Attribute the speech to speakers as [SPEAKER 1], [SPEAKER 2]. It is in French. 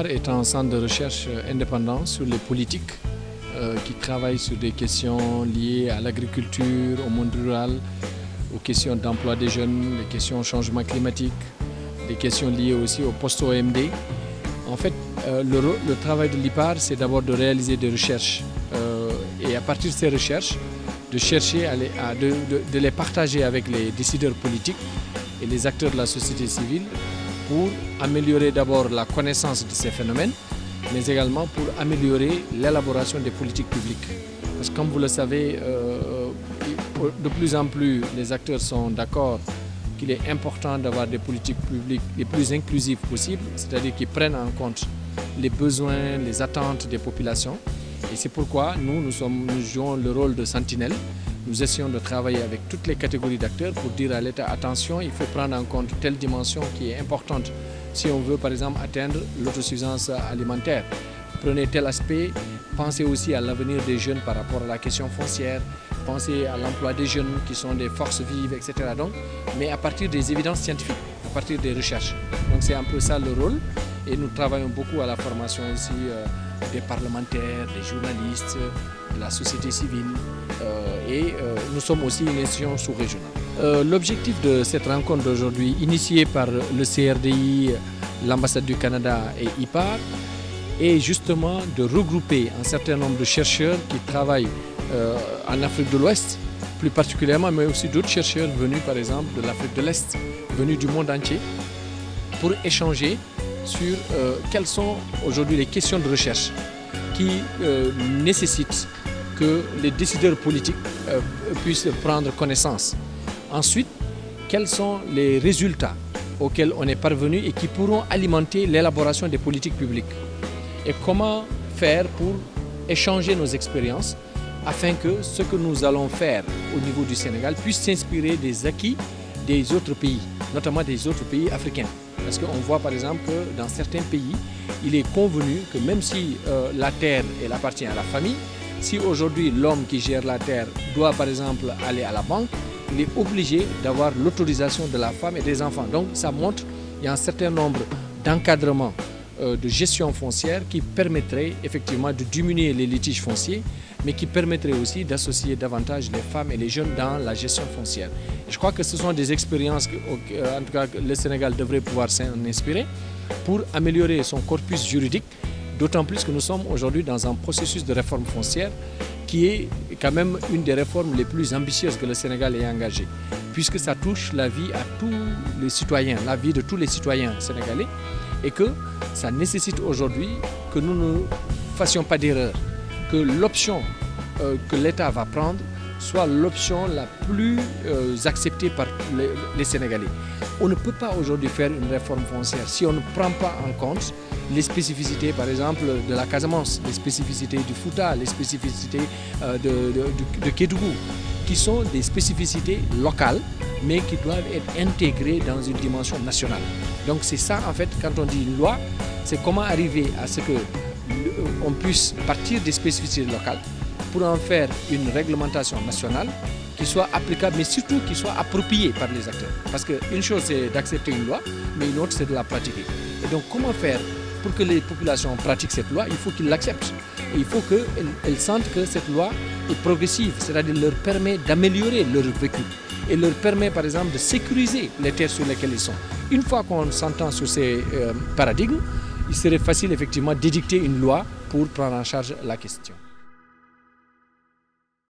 [SPEAKER 1] l'IPAR est un centre de recherche indépendant sur les politiques qui travaille sur des questions liées à l'agriculture, au monde rural, aux questions d'emploi des jeunes, les questions au changement climatique, des questions liées aussi au post-OMD. En fait, le travail de l'IPAR, c'est d'abord de réaliser des recherches et à partir de ces recherches, de chercher de les partager avec les décideurs politiques et les acteurs de la société civile pour améliorer d'abord la connaissance de ces phénomènes, mais également pour améliorer l'élaboration des politiques publiques. Parce que comme vous le savez, de plus en plus les acteurs sont d'accord qu'il est important d'avoir des politiques publiques les plus inclusives possibles, c'est-à-dire qui prennent en compte les besoins, les attentes des populations. Et c'est pourquoi nous jouons le rôle de sentinelle. Nous essayons de travailler avec toutes les catégories d'acteurs pour dire à l'État, attention, il faut prendre en compte telle dimension qui est importante si on veut par exemple atteindre l'autosuffisance alimentaire. Prenez tel aspect, pensez aussi à l'avenir des jeunes par rapport à la question foncière, pensez à l'emploi des jeunes qui sont des forces vives, etc. Donc, mais à partir des évidences scientifiques, à partir des recherches. Donc c'est un peu ça le rôle et nous travaillons beaucoup à la formation aussi des parlementaires, des journalistes, de la société civile et nous sommes aussi une institution sous-régionale. L'objectif de cette rencontre d'aujourd'hui, initiée par le CRDI, l'ambassade du Canada et IPAR, est justement de regrouper un certain nombre de chercheurs qui travaillent en Afrique de l'Ouest, plus particulièrement, mais aussi d'autres chercheurs venus par exemple de l'Afrique de l'Est, venus du monde entier, pour échanger sur quelles sont aujourd'hui les questions de recherche qui nécessitent que les décideurs politiques puissent prendre connaissance. Ensuite, quels sont les résultats auxquels on est parvenu et qui pourront alimenter l'élaboration des politiques publiques. Et comment faire pour échanger nos expériences afin que ce que nous allons faire au niveau du Sénégal puisse s'inspirer des acquis des autres pays, notamment des autres pays africains. Parce qu'on voit par exemple que dans certains pays, il est convenu que même si la terre elle appartient à la famille, si aujourd'hui l'homme qui gère la terre doit par exemple aller à la banque, il est obligé d'avoir l'autorisation de la femme et des enfants. Donc ça montre qu'il y a un certain nombre d'encadrements de gestion foncière qui permettrait effectivement de diminuer les litiges fonciers, mais qui permettrait aussi d'associer davantage les femmes et les jeunes dans la gestion foncière. Et je crois que ce sont des expériences que, en tout cas, le Sénégal devrait pouvoir s'en inspirer pour améliorer son corpus juridique, d'autant plus que nous sommes aujourd'hui dans un processus de réforme foncière qui est quand même une des réformes les plus ambitieuses que le Sénégal ait engagées, puisque ça touche la vie à tous les citoyens, la vie de tous les citoyens sénégalais, et que ça nécessite aujourd'hui que nous ne fassions pas d'erreur, que l'option que l'État va prendre soit l'option la plus acceptée par les Sénégalais. On ne peut pas aujourd'hui faire une réforme foncière si on ne prend pas en compte les spécificités, par exemple, de la Casamance, les spécificités du Fouta, les spécificités de Kédougou, qui sont des spécificités locales, mais qui doivent être intégrées dans une dimension nationale. Donc c'est ça, en fait, quand on dit une loi, c'est comment arriver à ce qu'on puisse partir des spécificités locales pour en faire une réglementation nationale qui soit applicable, mais surtout qui soit appropriée par les acteurs. Parce qu'une chose, c'est d'accepter une loi, mais une autre, c'est de la pratiquer. Et donc, comment faire pour que les populations pratiquent cette loi? Il faut qu'ils l'acceptent. Et il faut qu'elles sentent que cette loi est progressive, c'est-à-dire leur permet d'améliorer leur vécu et leur permet, par exemple, de sécuriser les terres sur lesquelles ils sont. Une fois qu'on s'entend sur ces paradigmes, il serait facile, effectivement, d'édicter une loi pour prendre en charge la question.